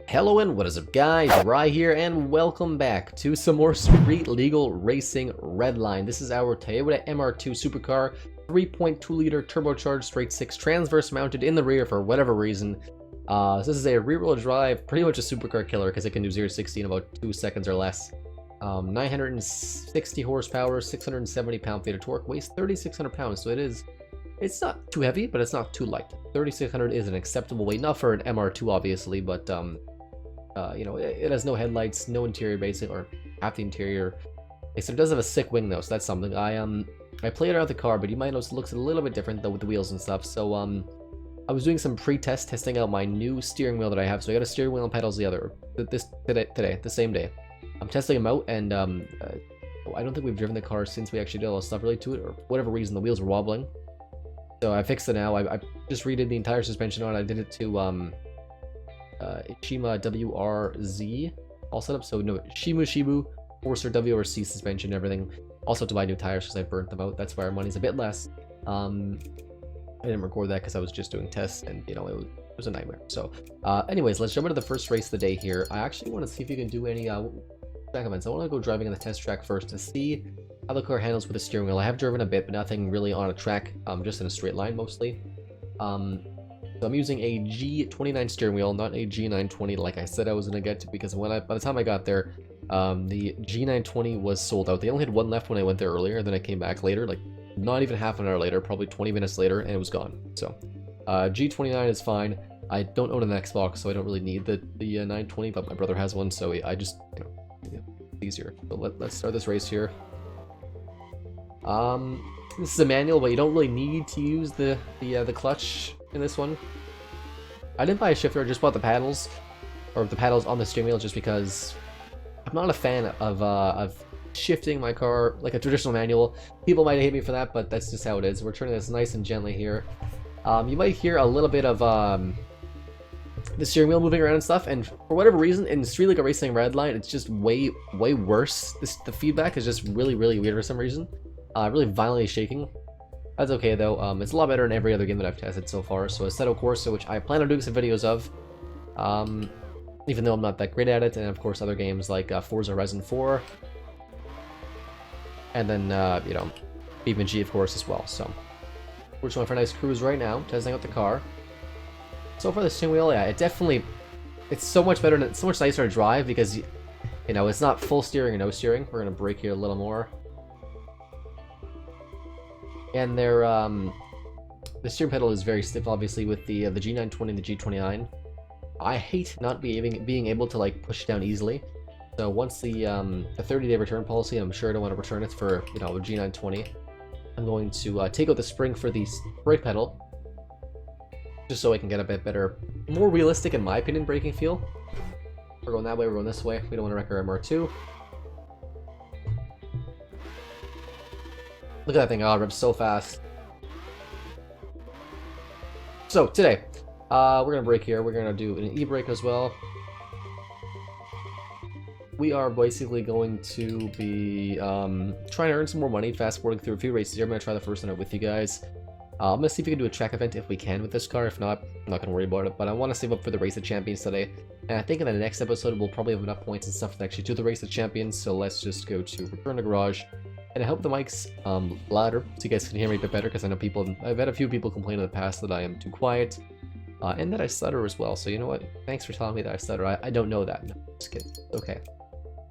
Hello and what is up guys, Rye here and welcome back to some more street legal racing Redline. This is our Toyota MR2 supercar, 3.2 liter turbocharged straight 6 transverse mounted in the rear for whatever reason. So this is a rear-wheel drive, pretty much a supercar killer because it can do 0 to 60 in about 2 seconds or less. 960 horsepower, 670 pound-feet of torque, weighs 3,600 pounds, so it's not too heavy, but it's not too light. 3,600 is an acceptable weight, not for an MR2 obviously, but you know, it has no headlights, no interior basic, or half the interior. So it does have a sick wing though, so that's something. I played around with the car, but you might notice it looks a little bit different though with the wheels and stuff. So I was doing some pre-test testing out my new steering wheel that I have. So I got a steering wheel and pedals today, the same day. I'm testing them out, and I don't think we've driven the car since we actually did all the stuff related to it, or for whatever reason the wheels were wobbling. So I fixed it now. I just redid the entire suspension on it. I did it to Shima WRZ all set up, so no Shibu Forcer WRC suspension and everything. Also to buy new tires because I burnt them out. That's why our money's a bit less. I didn't record that because I was just doing tests, and you know it was a nightmare. So anyways, let's jump into the first race of the day here. I actually want to see if you can do any track events. I want to go driving on the test track first to see how the car handles with the steering wheel. I have driven a bit, but nothing really on a track, just in a straight line mostly. So I'm using a G29 steering wheel, not a G920 like I said I was going to get to, because by the time I got there, the G920 was sold out. They only had one left when I went there earlier, then I came back later, like not even half an hour later, probably 20 minutes later, and it was gone. So G29 is fine. I don't own an Xbox, so I don't really need the 920, but my brother has one, so I just, you know, it's easier. So let's start this race here. This is a manual, but you don't really need to use the clutch in this one. I didn't buy a shifter, I just bought the paddles, or the paddles on the steering wheel, just because I'm not a fan of shifting my car like a traditional manual. People might hate me for that, but that's just how it is. We're turning this nice and gently here. You might hear a little bit of the steering wheel moving around and stuff, and for whatever reason in street legal racing Redline, it's just way worse. The feedback is just really weird for some reason. Really violently shaking. That's okay though. It's a lot better than every other game that I've tested so far. So Assetto Corsa, which I plan on doing some videos of, even though I'm not that great at it, and of course other games like Forza Horizon 4, and then you know, BeamNG of course as well. So we're just going for a nice cruise right now, testing out the car. So far the steering wheel, yeah, it's so much better, it's so much nicer to drive because you know it's not full steering or no steering. We're gonna brake here a little more. And the steering pedal is very stiff, obviously, with the G920 and the G29. I hate not being able to like push it down easily. So once the 30-day return policy, I'm sure I don't want to return it for, you know, a G920. I'm going to take out the spring for the brake pedal, just so I can get a bit better, more realistic, in my opinion, braking feel. We're going that way, we're going this way. We don't want to wreck our MR2. Look at that thing, it revs so fast. So today, we're gonna brake here. We're gonna do an e-brake as well. We are basically going to be trying to earn some more money, fast forwarding through a few races here. I'm gonna try the first one out with you guys. I'm gonna see if we can do a track event if we can with this car. If not, I'm not gonna worry about it. But I want to save up for the Race of Champions today. And I think in the next episode we'll probably have enough points and stuff to actually do the Race of Champions. So let's just go to Return to Garage. And I hope the mic's louder so you guys can hear me a bit better, because I know I've had a few people complain in the past that I am too quiet, and that I stutter as well. So you know what? Thanks for telling me that I stutter. I don't know that. No, just kidding. Okay.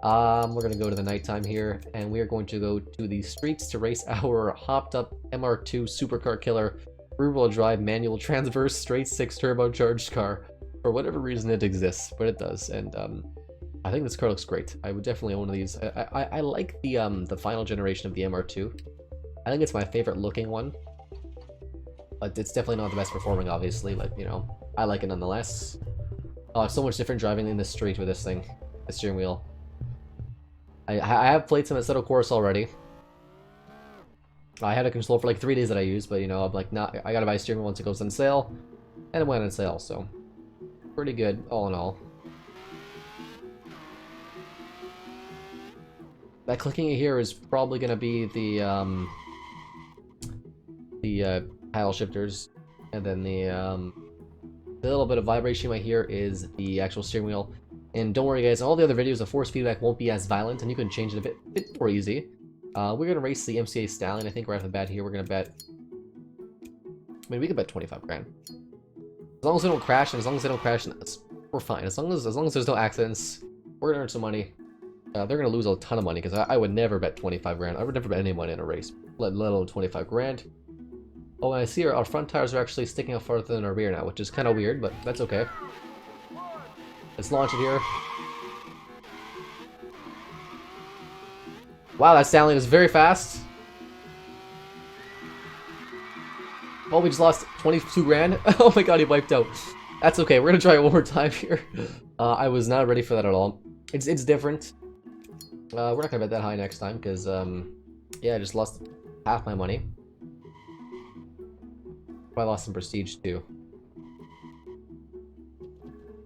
We're gonna go to the nighttime here, and we are going to go to the streets to race our hopped up MR2 supercar killer rear-wheel drive manual transverse straight 6 turbocharged car. For whatever reason it exists, but it does, and I think this car looks great. I would definitely own one of these. I like the final generation of the MR2. I think it's my favorite looking one, but it's definitely not the best performing, obviously. Like, you know, I like it nonetheless. Oh, it's so much different driving in the street with this thing, the steering wheel. I have played some Assetto Corsa already. I had a control for like 3 days that I used, but you know, I'm like, nah, I gotta buy a steering wheel once it goes on sale, and it went on sale, so pretty good all in all. That clicking here is probably going to be the paddle shifters, and then the The little bit of vibration you might hear is the actual steering wheel. And don't worry guys, in all the other videos, the force feedback won't be as violent, and you can change it a bit more easy. We're going to race the MCA Stallion. I think right off the bat here, we're going to bet... I mean, we could bet 25 grand. As long as they don't crash, and as long as they don't crash, we're fine. As long as there's no accidents, we're going to earn some money. They're going to lose a ton of money, because I would never bet 25 grand. I would never bet any money in a race, let alone 25 grand. Oh, and I see our front tires are actually sticking out farther than our rear now, which is kind of weird, but that's okay. Let's launch it here. Wow, that Stallion is very fast. Oh, we just lost 22 grand. Oh my god, he wiped out. That's okay, we're gonna try it one more time here. I was not ready for that at all. It's different. We're not gonna bet that high next time, because, yeah, I just lost half my money. I lost some prestige, too.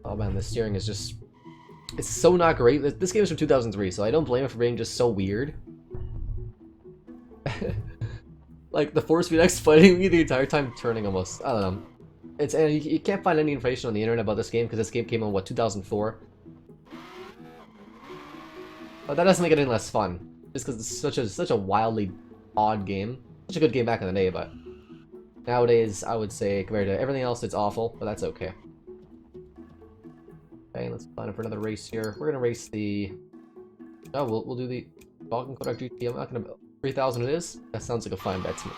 Oh man, the steering is just... It's so not great. This game is from 2003, so I don't blame it for being just so weird. Like, the force feedback's fighting me the entire time turning almost. I don't know. And you can't find any information on the internet about this game, because this game came out, what, 2004? But that doesn't make it any less fun. Just because it's such a wildly odd game. Such a good game back in the day, but... Nowadays, I would say, compared to everything else, it's awful, but that's okay. Okay, let's sign up for another race here. We're gonna race the... Oh, we'll do the Balkan Kodak GT. I'm not gonna... 3,000 it is? That sounds like a fine bet to me.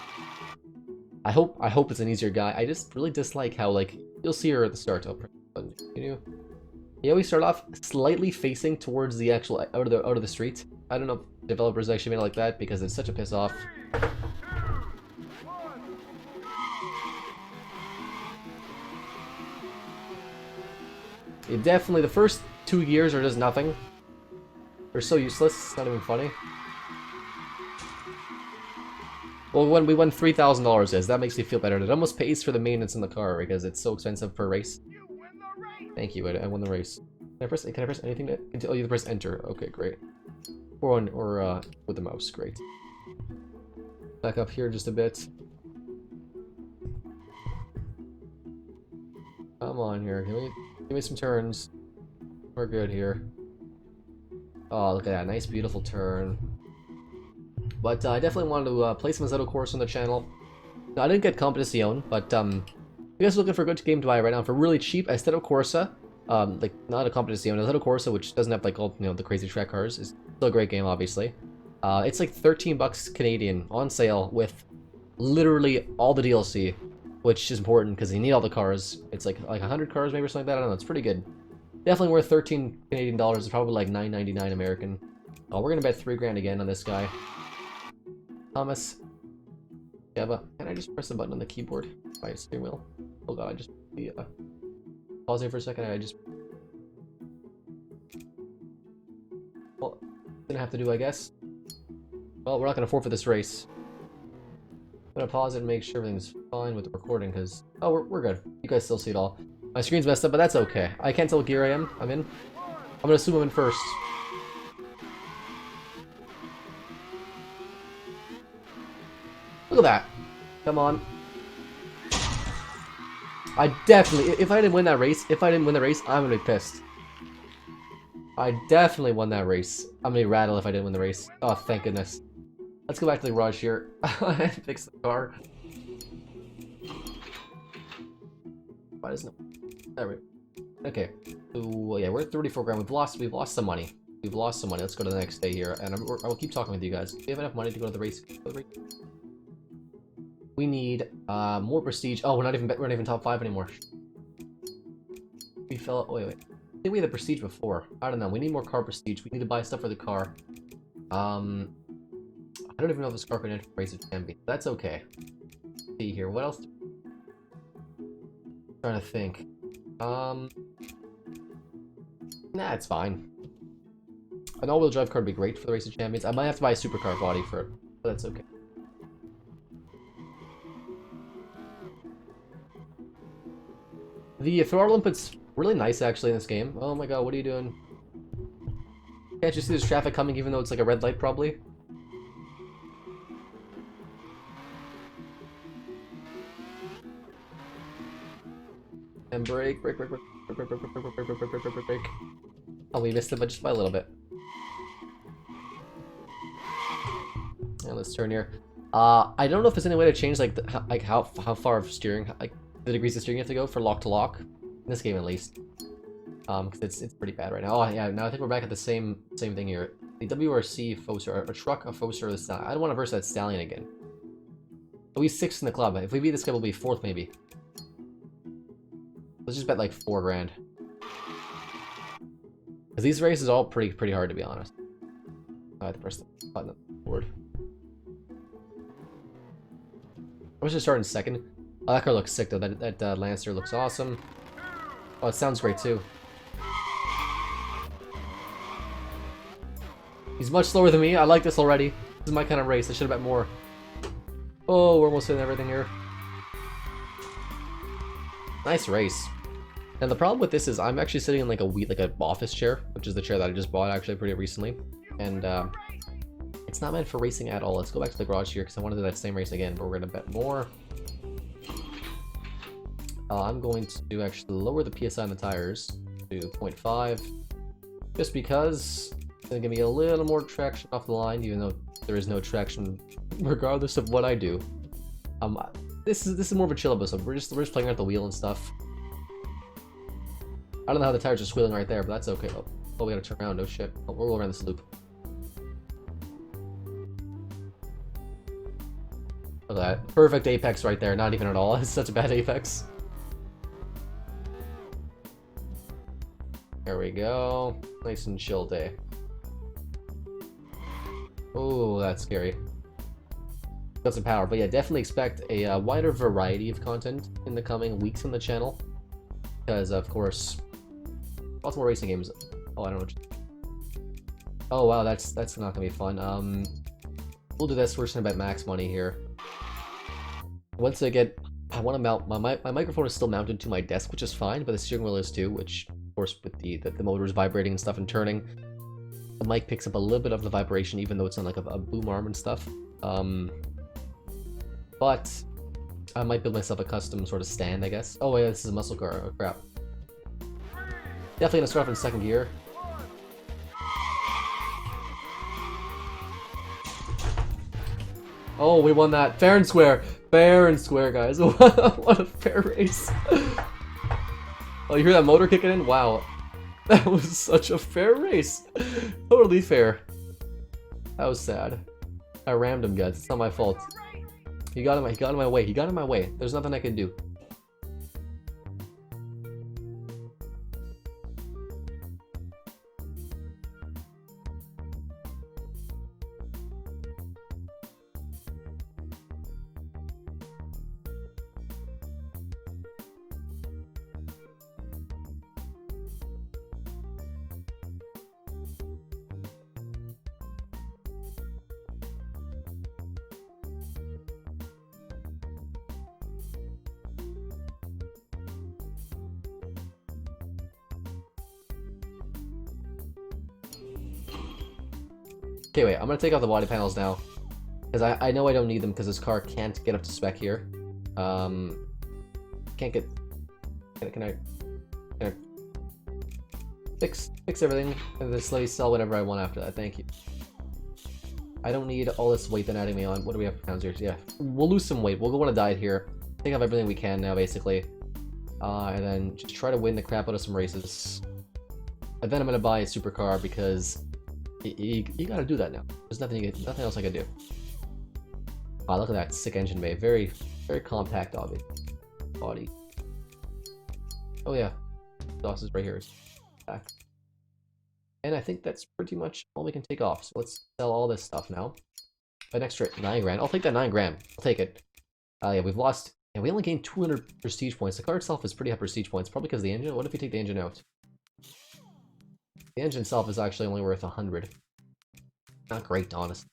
I hope it's an easier guy. I just really dislike how, like, you'll see her at the start. Oh, continue. Yeah, we start off slightly facing towards the actual out of the street. I don't know if developers actually made it like that because it's such a piss off. Yeah, definitely, the first 2 years are just nothing. They're so useless, it's not even funny. Well, when we won $3,000, guys, that makes me feel better. It almost pays for the maintenance in the car because it's so expensive per race. Thank you, I won the race. Can I press anything to... Oh, you press enter. Okay, great. Or with the mouse, great. Back up here just a bit. Come on here, give me some turns. We're good here. Oh, look at that, nice beautiful turn. But I definitely wanted to play some Assetto Corsa on the channel. Now, I didn't get Competizione, but if you guys are looking for a good game to buy right now for really cheap, Assetto Corsa, like not a Competizione, Assetto Corsa, which doesn't have like all the crazy track cars, is still a great game, obviously. It's like 13 bucks Canadian on sale with literally all the DLC, which is important because you need all the cars. It's like 100 cars maybe or something like that. I don't know. It's pretty good. Definitely worth 13 Canadian dollars. It's probably like $9.99 American. Oh, we're gonna bet 3 grand again on this guy. Thomas. Yeah, but can I just press the button on the keyboard by a steering wheel? Oh god, I just pause here for a second. I just... Well, gonna have to do, I guess. Well, we're not gonna forfeit this race. I'm gonna pause it and make sure everything's fine with the recording, because... Oh, we're good. You guys still see it all. My screen's messed up, but that's okay. I can't tell what gear I'm in. I'm gonna assume I'm in first. Look at that. Come on. I definitely... If I didn't win that race, I'm gonna be pissed. I definitely won that race. I'm gonna be rattled if I didn't win the race. Oh, thank goodness. Let's go back to the garage here and fix the car. Why doesn't it... There we go. Okay. So, yeah, we're at 34 grand. We've lost some money. Let's go to the next day here, and I will keep talking with you guys. Do you have enough money to go to the race? We need more prestige. Oh, we're not even top 5 anymore. We fell. Oh, wait. I think we had the prestige before. I don't know. We need more car prestige. We need to buy stuff for the car. I don't even know if this car can enter race of champions. That's okay. Let's see here. What else? I'm trying to think. Nah, it's fine. An all-wheel drive car would be great for the race of champions. I might have to buy a supercar body for it, but that's okay. The throttle input's really nice actually in this game. Oh my god, what are you doing? Can't you see there's traffic coming even though it's like a red light probably? And brake, brake, brake, brake, brake, brake, brake, brake, brake, brake, brake, brake, brake, brake. Oh, we missed it, but just by a little bit. And let's turn here. I don't know if there's any way to change like how far of steering, like the degrees of steering you have to go for lock to lock in this game at least. Because it's pretty bad right now. Oh yeah, now I think we're back at the same thing here. The WRC Foster, a truck, a Foster, the Stallion. I don't want to verse that Stallion again. We 6th in the club. If we beat this guy, we'll be 4th maybe. Let's just bet like 4 grand. Because these races are all pretty hard to be honest. I have to press the button on the board. I'm just starting 2nd. Oh, that car looks sick though. That Lancer looks awesome. Oh, it sounds great too. He's much slower than me. I like this already. This is my kind of race. I should have bet more. Oh, we're almost hitting everything here. Nice race. And the problem with this is I'm actually sitting in like an office chair, which is the chair that I just bought actually pretty recently. And it's not meant for racing at all. Let's go back to the garage here because I want to do that same race again, but we're going to bet more. I'm going to actually lower the PSI on the tires to 0.5 just because it's going to give me a little more traction off the line, even though there is no traction regardless of what I do. This is more of a chill episode. We're just playing around the wheel and stuff. I don't know how the tires are squealing right there, but that's okay. Oh, we gotta turn around. No shit. Oh, we'll go around this loop. Look at that. Perfect apex right there. Not even at all. It's such a bad apex. There we go. Nice and chill day. Oh, that's scary. Got some power, but yeah, definitely expect a wider variety of content in the coming weeks on the channel. Because, of course, lots more racing games. Oh, I don't know. Oh, wow, that's not gonna be fun. We'll do this. We're just gonna bet max money here. Once I want to mount my microphone is still mounted to my desk, which is fine, but the steering wheel is too. Which, of course, with the motors vibrating and stuff and turning, the mic picks up a little bit of the vibration, even though it's on like a boom arm and stuff. But I might build myself a custom sort of stand, I guess. Oh yeah, this is a muscle car. Oh crap. Definitely gonna start off in 2nd gear. Oh, we won that fair and square. Fair and square, guys. What a fair race. Oh, you hear that motor kicking in? Wow. That was such a fair race. Totally fair. That was sad. I rammed him, guys. It's not my fault. He got in my way. He got in my way. There's nothing I can do. Okay, wait, I'm gonna take off the body panels now. Because I know I don't need them because this car can't get up to spec here. Can't get... Can I fix everything and just let me sell whatever I want after that, thank you. I don't need all this weight then adding me on. What do we have for pounds here? Yeah, we'll lose some weight. We'll go on a diet here. Take off everything we can now, basically. And then just try to win the crap out of some races. And then I'm gonna buy a supercar because... You gotta do that now. There's nothing else I can do. Wow, look at that sick engine bay. Very compact body. Oh yeah, DOS is right here. Back. And I think that's pretty much all we can take off. So let's sell all this stuff now. An extra 9 grand. I'll take that 9 grand. I'll take it. Yeah, we've lost. Yeah, we only gained 200 prestige points. The car itself is pretty high prestige points, probably because of the engine. What if we take the engine out? The engine itself is actually only worth 100. Not great, honestly.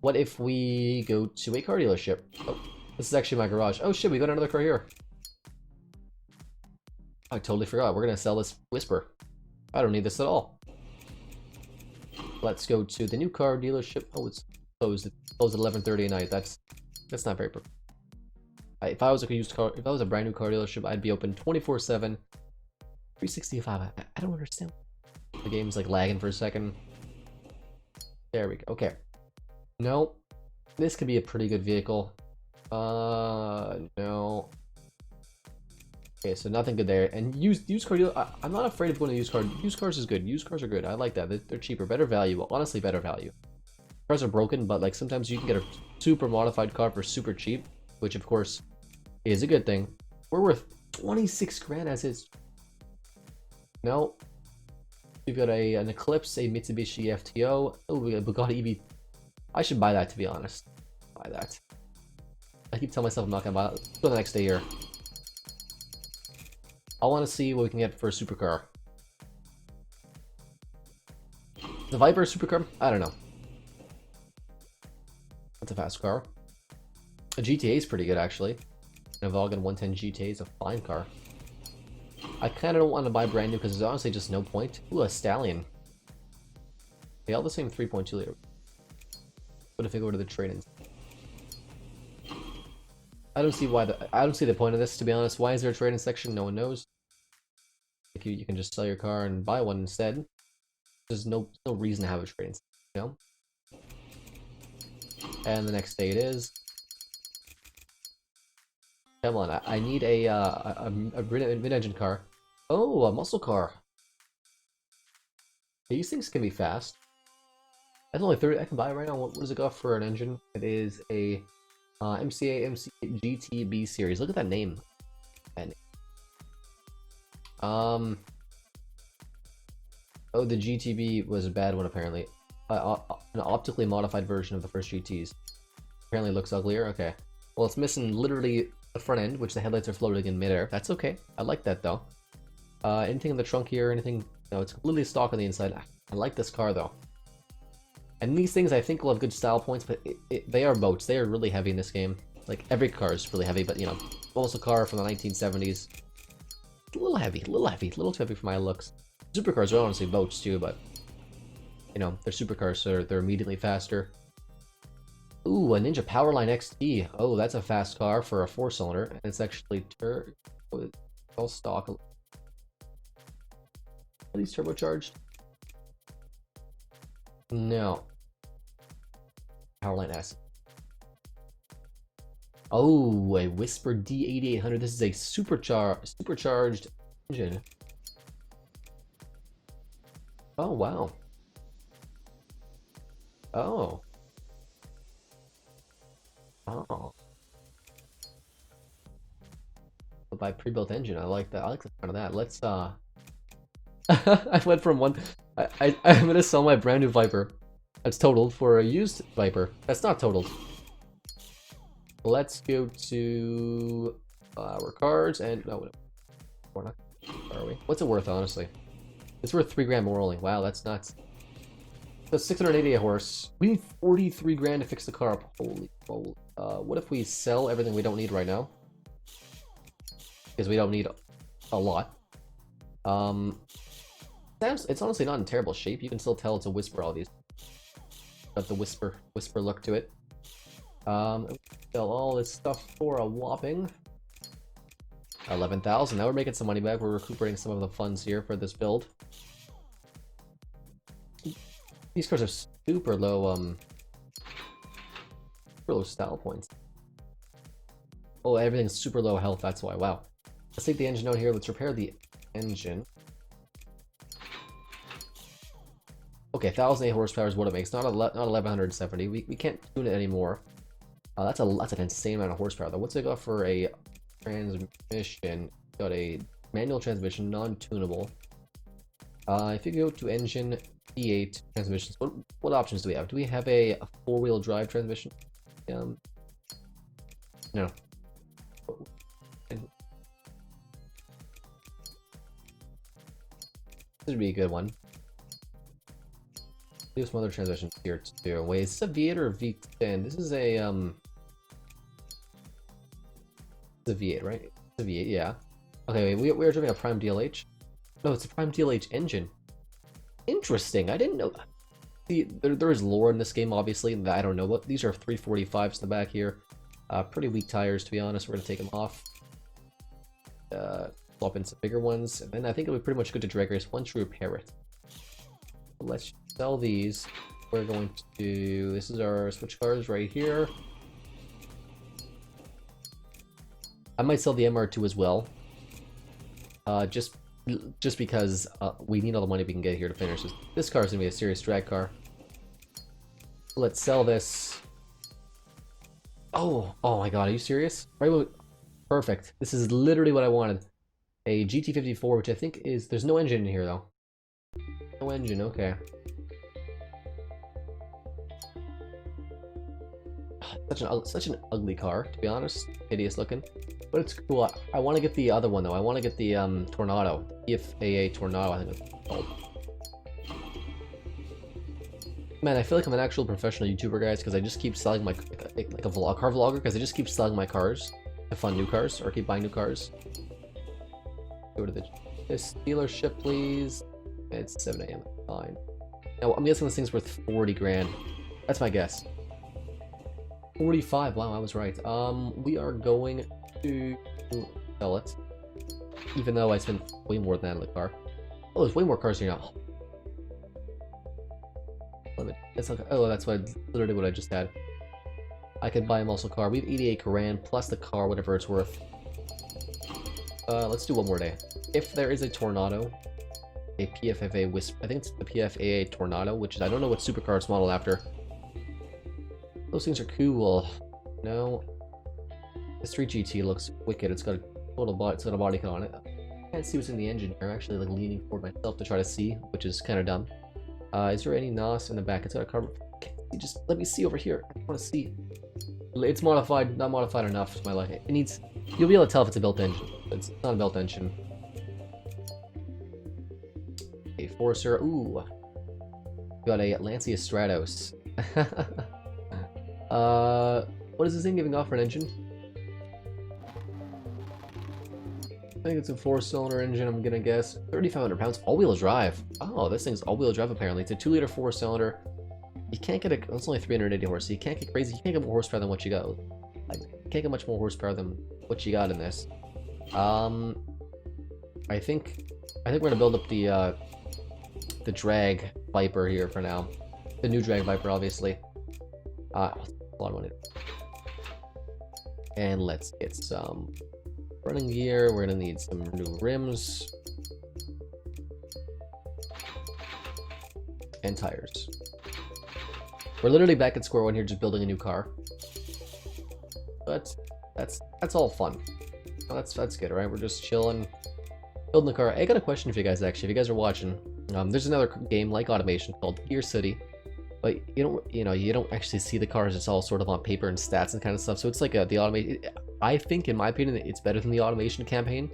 What if we go to a car dealership? Oh, this is actually my garage. Oh shit, we got another car here. I totally forgot. We're gonna sell this Whisper. I don't need this at all. Let's go to the new car dealership. Oh, it's closed. It's closed at 11:30 at night. That's not very perfect. If I was a used car, if I was a brand new car dealership, I'd be open 24/7, 365. I don't understand. The game's like lagging for a second. There we go. Okay. No, this could be a pretty good vehicle. No. Okay, so nothing good there. And used car deal. I'm not afraid of going to used car. Used cars is good. Used cars are good. I like that. They're cheaper, better value. Honestly, better value. Cars are broken, but like sometimes you can get a super modified car for super cheap, which of course is a good thing. We're worth 26 grand as is. No. We've got an Eclipse, a Mitsubishi FTO. Oh, we got a Bugatti EV. I should buy that, to be honest. Buy that. I keep telling myself I'm not gonna buy it. Let's go the next day here. I want to see what we can get for a supercar. The Viper supercar? I don't know. That's a fast car. A GTA is pretty good, actually. An Volgan 110 GTA is a fine car. I kind of don't want to buy brand new because there's honestly just no point. Ooh, a Stallion. They all the same 3.2 liter. What if I go to the trade-ins? I don't see the point of this, to be honest. Why is there a trade-in section? No one knows. Like you can just sell your car and buy one instead. There's no reason to have a trade-in section, you know? And the next day it is. Come on, I need a mid-engine car. Oh, a muscle car. These things can be fast. That's only 30. I can buy it right now. What does it got for an engine? It is a MCA GTB series. Look at that name. Oh, the GTB was a bad one apparently. An optically modified version of the first GTs. Apparently looks uglier. Okay. Well, it's missing literally the front end, which the headlights are floating in midair. That's okay. I like that though. Anything in the trunk here? Anything? No, it's completely stock on the inside. I like this car though. And these things I think will have good style points, but they are boats. They are really heavy in this game. Like every car is really heavy, but you know, almost a car from the 1970s. A little heavy, a little too heavy for my looks. Supercars are honestly boats too, but you know, they're supercars, so they're immediately faster. Ooh, a Ninja Powerline XT. Oh, that's a fast car for a 4-cylinder, and it's actually all stock. Are these turbocharged? No. Powerline S. Oh, a Whisper D8800. This is a supercharged engine. Oh, wow. Oh. Oh. By pre-built engine. I like that. I like the sound of that. Let's I went from one I'm gonna sell my brand new Viper. That's totaled for a used Viper. That's not totaled. Let's go to our cards and no, we're not. Are we? What's it worth, honestly? It's worth 3 grand more only. Wow, that's nuts. So 688 horse. We need 43 grand to fix the car up. Holy moly. What if we sell everything we don't need right now? Because we don't need a lot. It's honestly not in terrible shape. You can still tell it's a Whisper, all these. Got the whisper look to it. Sell all this stuff for a whopping 11,000. Now we're making some money back. We're recuperating some of the funds here for this build. These cars are super low style points. Oh, everything's super low health, that's why. Wow. Let's take the engine out here. Let's repair the engine. Okay, 1,008 horsepower is what it makes, not 1,170. We can't tune it anymore. That's an insane amount of horsepower though. What's it got for a transmission? Got a manual transmission, non-tunable. If you go to engine, V8 transmissions, what options do we have? Do we have a 4-wheel drive transmission? No. This would be a good one. There's some other transmissions here too. Wait, is this a V8 or a V10? This is a it's a V8, right? It's a V8, yeah. Okay, wait, we are driving a Prime DLH. No, it's a Prime DLH engine. Interesting. I didn't know that. See, there is lore in this game, obviously, that I don't know. But these are 345s in the back here. Pretty weak tires, to be honest. We're gonna take them off. Swap in some bigger ones, and then I think it'll be pretty much good to drag race once you repair it. Let's sell these. We're going to do... This is our switch cars right here. I might sell the MR2 as well. Just because we need all the money we can get here to finish this. This car is going to be a serious drag car. Let's sell this. Oh my god, are you serious? Right, perfect. This is literally what I wanted. A GT54, which I think is... There's no engine in here, though. No engine, okay. Such an ugly car, to be honest. Hideous looking. But it's cool. I want to get the other one, though. I want to get the Tornado. TFAA Tornado, I think it's called. Man, I feel like I'm an actual professional YouTuber, guys, because I just keep selling my... Like a car vlogger, because I just keep selling my cars to fund new cars, or keep buying new cars. Go to this dealership, please. It's 7 AM. Fine. Now, I'm guessing this thing's worth 40 grand. That's my guess. 45. Wow, I was right. We are going to sell it. Even though I spent way more than that on the car. Oh, there's way more cars here now. Oh, that's literally what I just had. I could buy a muscle car. We have 88 grand plus the car, whatever it's worth. Let's do one more day. If there is a Tornado, a PFFA Wisp, I think it's the PFAA Tornado, which is, I don't know what supercar it's modeled after. Those things are cool. No. The Street GT looks wicked. It's got a total body, it's got a body kit on it. I can't see what's in the engine here. I'm actually like leaning forward myself to try to see, which is kind of dumb. Is there any NOS in the back? It's got a carbon. Just let me see over here. I want to see. It's modified, not modified enough to my liking. It needs. You'll be able to tell if it's a built engine. But it's not a built engine. A Forester. Ooh. Got a Lancia Stratos. What is this thing giving off for an engine? I think it's a 4-cylinder engine, I'm gonna guess. 3,500 pounds, all-wheel drive. Oh, this thing's all-wheel drive apparently. It's a 2-liter 4-cylinder. You can't get a... It's only 380 horse, so you can't get crazy. You can't get more horsepower than what you got. Like, you can't get much more horsepower than what you got in this. I think we're gonna build up the drag Viper here for now. The new drag Viper, obviously. A lot of money. And let's get some running gear. We're gonna need some new rims and tires. We're literally back at square one here, just building a new car. But that's all fun. Oh, that's good, right? We're just chilling, building the car. I got a question for you guys actually. If you guys are watching, there's another game like Automation called Gear City. But you don't actually see the cars. It's all sort of on paper and stats and kind of stuff. So it's like the automation. I think, in my opinion, it's better than the automation campaign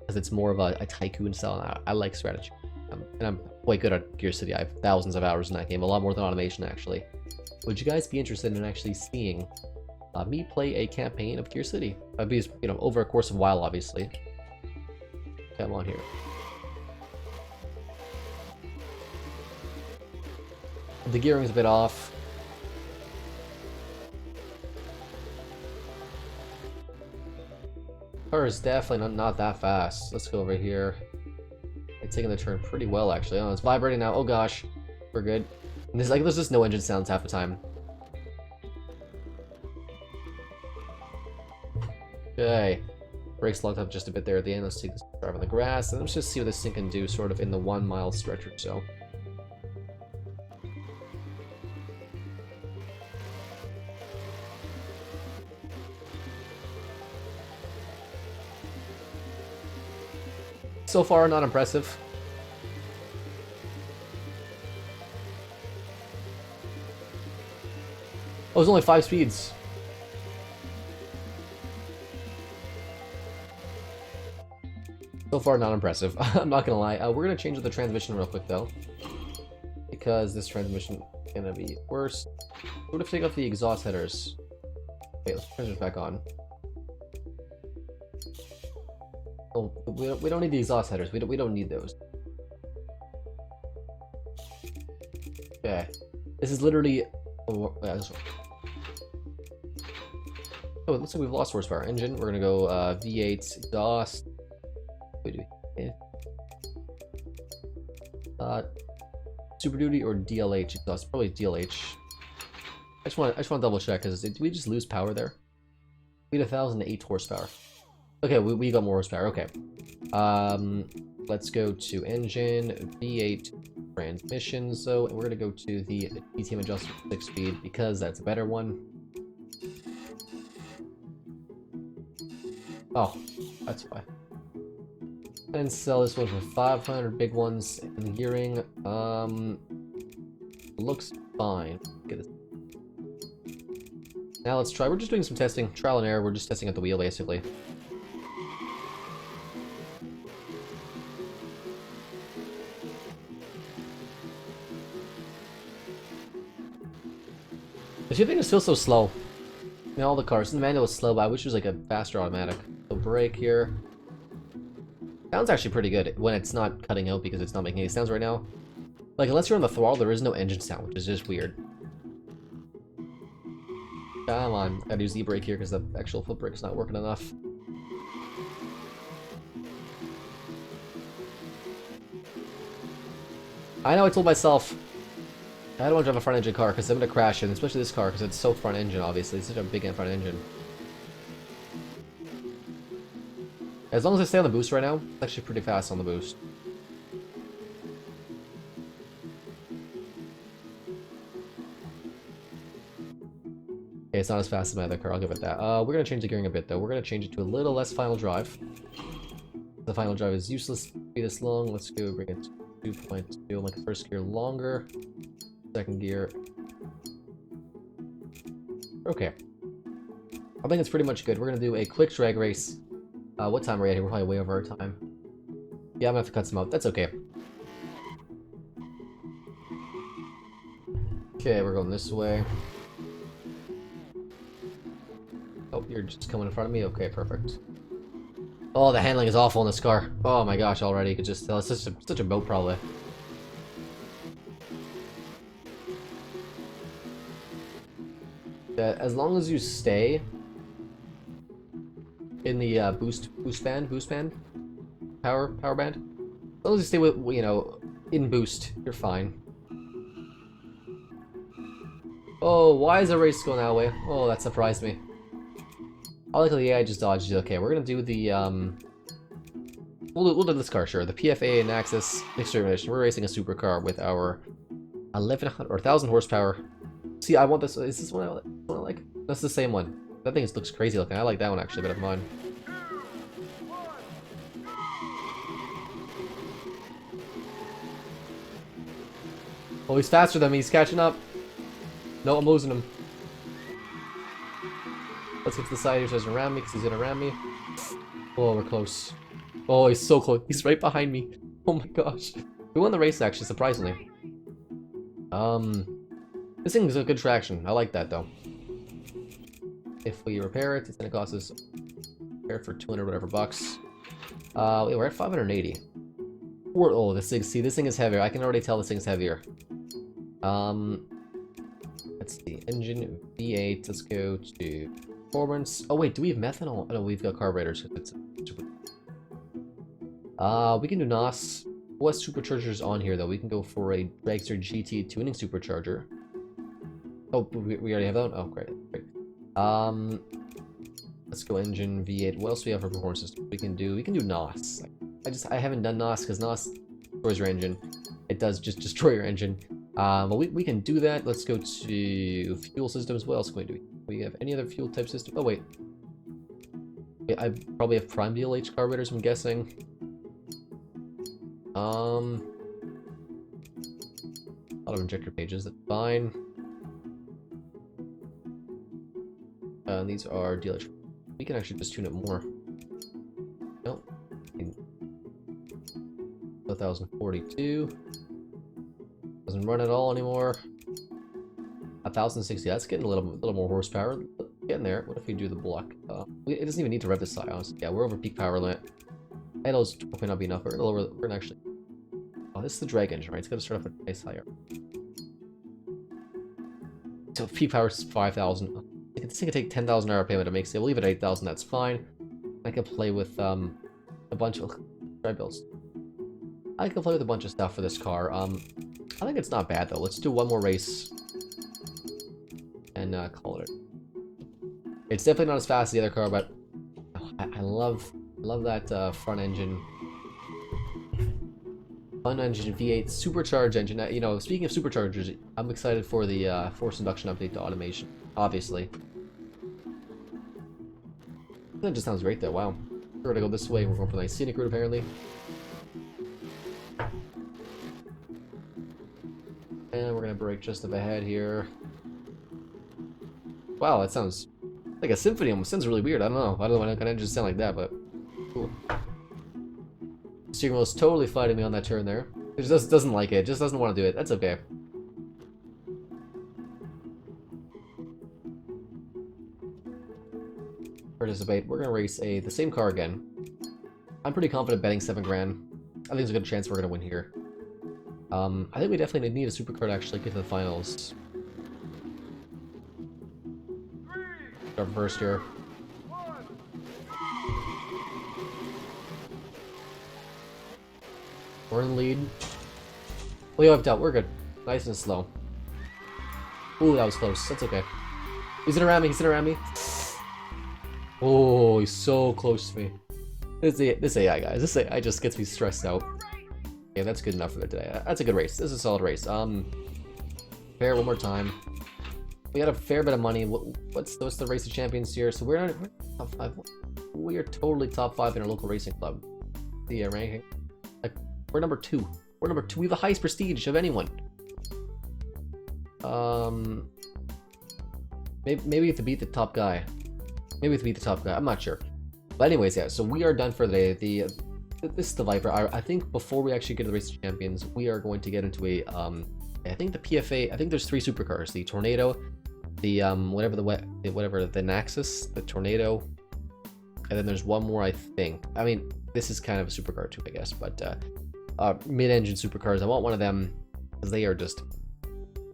because it's more of a tycoon style. And I like strategy, and I'm quite good at Gear City. I have thousands of hours in that game, a lot more than automation actually. Would you guys be interested in actually seeing me play a campaign of Gear City? That'd be over a course of a while, obviously. Come on here. The gearing's a bit off. Car is definitely not that fast. Let's go over here. It's taking the turn pretty well, actually. Oh, it's vibrating now. Oh gosh, we're good. And there's just no engine sounds half the time. Okay, brakes locked up just a bit there at the end. Let's take this drive on the grass, and let's just see what this thing can do, sort of in the 1 mile stretch or so. So far, not impressive. Oh, it's only 5 speeds. So far, not impressive. I'm not gonna lie. We're gonna change the transmission real quick, though. Because this transmission is gonna be worse. We're gonna take off the exhaust headers. Okay, let's turn this back on. Oh, we don't need the exhaust headers. We don't need those. Okay, this is literally. Oh, yeah, this one. Oh, it looks like we've lost horsepower. Engine, we're gonna go V8 exhaust. Wait, Super Duty or DLH exhaust? Probably DLH. I just want to double check because did we just lose power there? We had 1,008 horsepower. Okay, we got more horsepower. Okay. Let's go to engine V8 transmission. So we're gonna go to the DTM adjuster 6-speed because that's a better one. Oh, that's why. And sell this one for 500. Big ones. And gearing, looks fine. Get this. Now let's try. We're just doing some testing, trial and error. We're just testing at the wheel, basically. The shifting is still so slow. I mean, all the cars. The manual is slow, but I wish it was like a faster automatic. So brake here. Sounds actually pretty good when it's not cutting out because it's not making any sounds right now. Like, unless you're on the throttle, there is no engine sound, which is just weird. Come on. Gotta use E-brake here because the actual foot brake is not working enough. I know I told myself I don't want to drive a front engine car because I'm going to crash it, especially this car because it's so front engine, obviously. It's such a big front engine. As long as I stay on the boost right now, it's actually pretty fast on the boost. Okay, it's not as fast as my other car, I'll give it that. We're going to change the gearing a bit, though. We're going to change it to a little less final drive. The final drive is useless to be this long. Let's go bring it to 2.2, make the first gear longer. Second gear. Okay. I think it's pretty much good. We're going to do a quick drag race. What time are we at here? We're probably way over our time. Yeah, I'm gonna have to cut some out. That's okay. Okay, we're going this way. Oh, you're just coming in front of me? Okay, perfect. Oh, the handling is awful in this car. Oh my gosh, already. You could just tell. It's such a boat, probably. As long as you stay in the boost band, power band. As long as you stay with, you know, in boost, you're fine. Oh, why is the race going that way? Oh, that surprised me. I like the AI just dodged it. Okay, we're gonna do the we'll do this car, sure. The PFA and Axis Extermination. We're racing a supercar with our 1100 or 1,000 horsepower. See, I want this. Is this one I like? That's the same one. That thing looks crazy looking. I like that one actually better than mine. Oh, he's faster than me. He's catching up. No, I'm losing him. Let's get to the side here so he doesn't ram me because he's gonna ram me. Oh, we're close. Oh, he's so close. He's right behind me. Oh my gosh. We won the race actually, surprisingly. This thing's a good traction. I like that though. If we repair it, it's gonna cost us repair it for 200 whatever bucks. Wait, we're at 580. Oh, this thing. See, this thing is heavier. I can already tell this thing's heavier. Let's see. Engine V8. Let's go to performance. Oh wait, do we have methanol? Oh no, we've got carburetors. It's we can do NOS. What superchargers on here though? We can go for a Dragster GT tuning supercharger. Oh, we already have that one? Oh, great. Let's go engine V8. What else do we have for performance system? We can do NOS. I haven't done NOS because NOS destroys your engine. It does just destroy your engine. But we can do that. Let's go to fuel systems. What else can we do? We have any other fuel type system? Oh wait. I probably have prime DLH carburetors, I'm guessing. A lot of injector pages, that's fine. And these are DLH. We can actually just tune it more. Nope. 1042. Doesn't run at all anymore. 1060. That's getting a little more horsepower. Getting there. What if we do the block? It doesn't even need to rev this side, honestly. Yeah, we're over peak power limit. Idle's may not be enough. We're gonna actually. Oh, this is the drag engine, right? It's gonna start off at nice higher. So peak power is 5,000. This thing can take 10,000 hour payment to make, so we'll leave it at 8,000, that's fine. I can play with a bunch of try builds. I can play with a bunch of stuff for this car. I think it's not bad though. Let's do one more race and call it. It's definitely not as fast as the other car, but I love that front engine. Front engine V8 supercharged engine. You know, speaking of superchargers, I'm excited for the force induction update to automation. Obviously, that just sounds great though. Wow, we're gonna go this way. We're going for the nice scenic route apparently, and we're gonna brake just up ahead here. Wow, that sounds like a symphony. Almost sounds really weird. I don't know why kind of engines sound like that, but cool. Steering wheel is totally fighting me on that turn there. It just doesn't like it. Just doesn't want to do it. That's okay. Participate. We're gonna race the same car again. I'm pretty confident betting 7 grand. I think there's a good chance we're gonna win here. I think we definitely need a supercar to actually get to the finals. Start first here. We're in the lead. We have out. We're good. Nice and slow. Ooh, that was close. That's okay. He's gonna ram me. He's gonna ram me. Oh, he's so close to me. This AI, guys. This AI just gets me stressed out. Yeah, that's good enough for today. That's a good race. This is a solid race. Fair one more time. We got a fair bit of money. What's the race of champions here? So we're top 5. We are totally top 5 in our local racing club. The ranking. Like, we're number 2. We're number 2. We have the highest prestige of anyone. Maybe we have to beat the top guy. Maybe we have to beat the top guy. I'm not sure. But anyways, yeah. So we are done for the day. This is the Viper. I think before we actually get to the race of champions, we are going to get into a I think the PFA. I think there's 3 supercars: the Tornado, the whatever the Naxos, the Tornado, and then there's one more. I think. I mean, this is kind of a supercar too, I guess. But mid-engine supercars. I want one of them because they are just,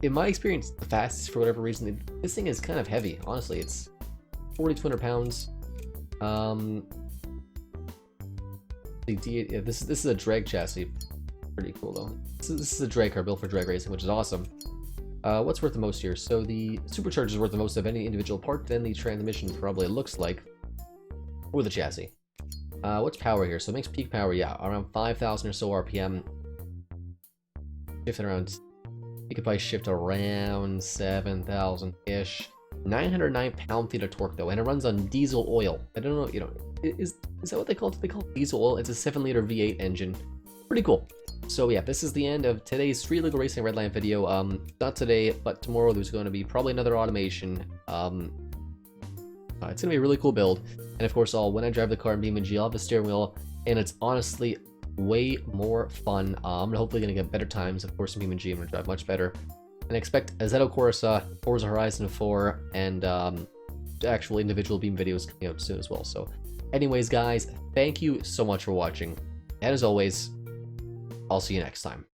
in my experience, the fastest for whatever reason. This thing is kind of heavy. Honestly, it's 4,200 pounds. This is a drag chassis. Pretty cool though. This is a drag car built for drag racing, which is awesome. What's worth the most here? So the supercharger is worth the most of any individual part. Then the transmission probably looks like, or the chassis. What's power here? So it makes peak power, yeah, around 5,000 or so RPM. Shifting around, you could probably shift around 7,000-ish. 909 pound-feet of torque though, and it runs on diesel oil. I don't know, you know, is that what they call it? They call it diesel oil. It's a 7-liter V8 engine. Pretty cool. So yeah, this is the end of today's Street Legal Racing Redline video. Not today, but tomorrow there's going to be probably another automation. It's gonna be a really cool build, and of course, when I drive the car in BeamNG, I'll have a steering wheel, and it's honestly way more fun. I'm hopefully gonna get better times. Of course, in BeamNG, I'm gonna drive much better. And expect Assetto Corsa, Forza Horizon 4, and actual individual Beam videos coming out soon as well. So anyways, guys, thank you so much for watching. And as always, I'll see you next time.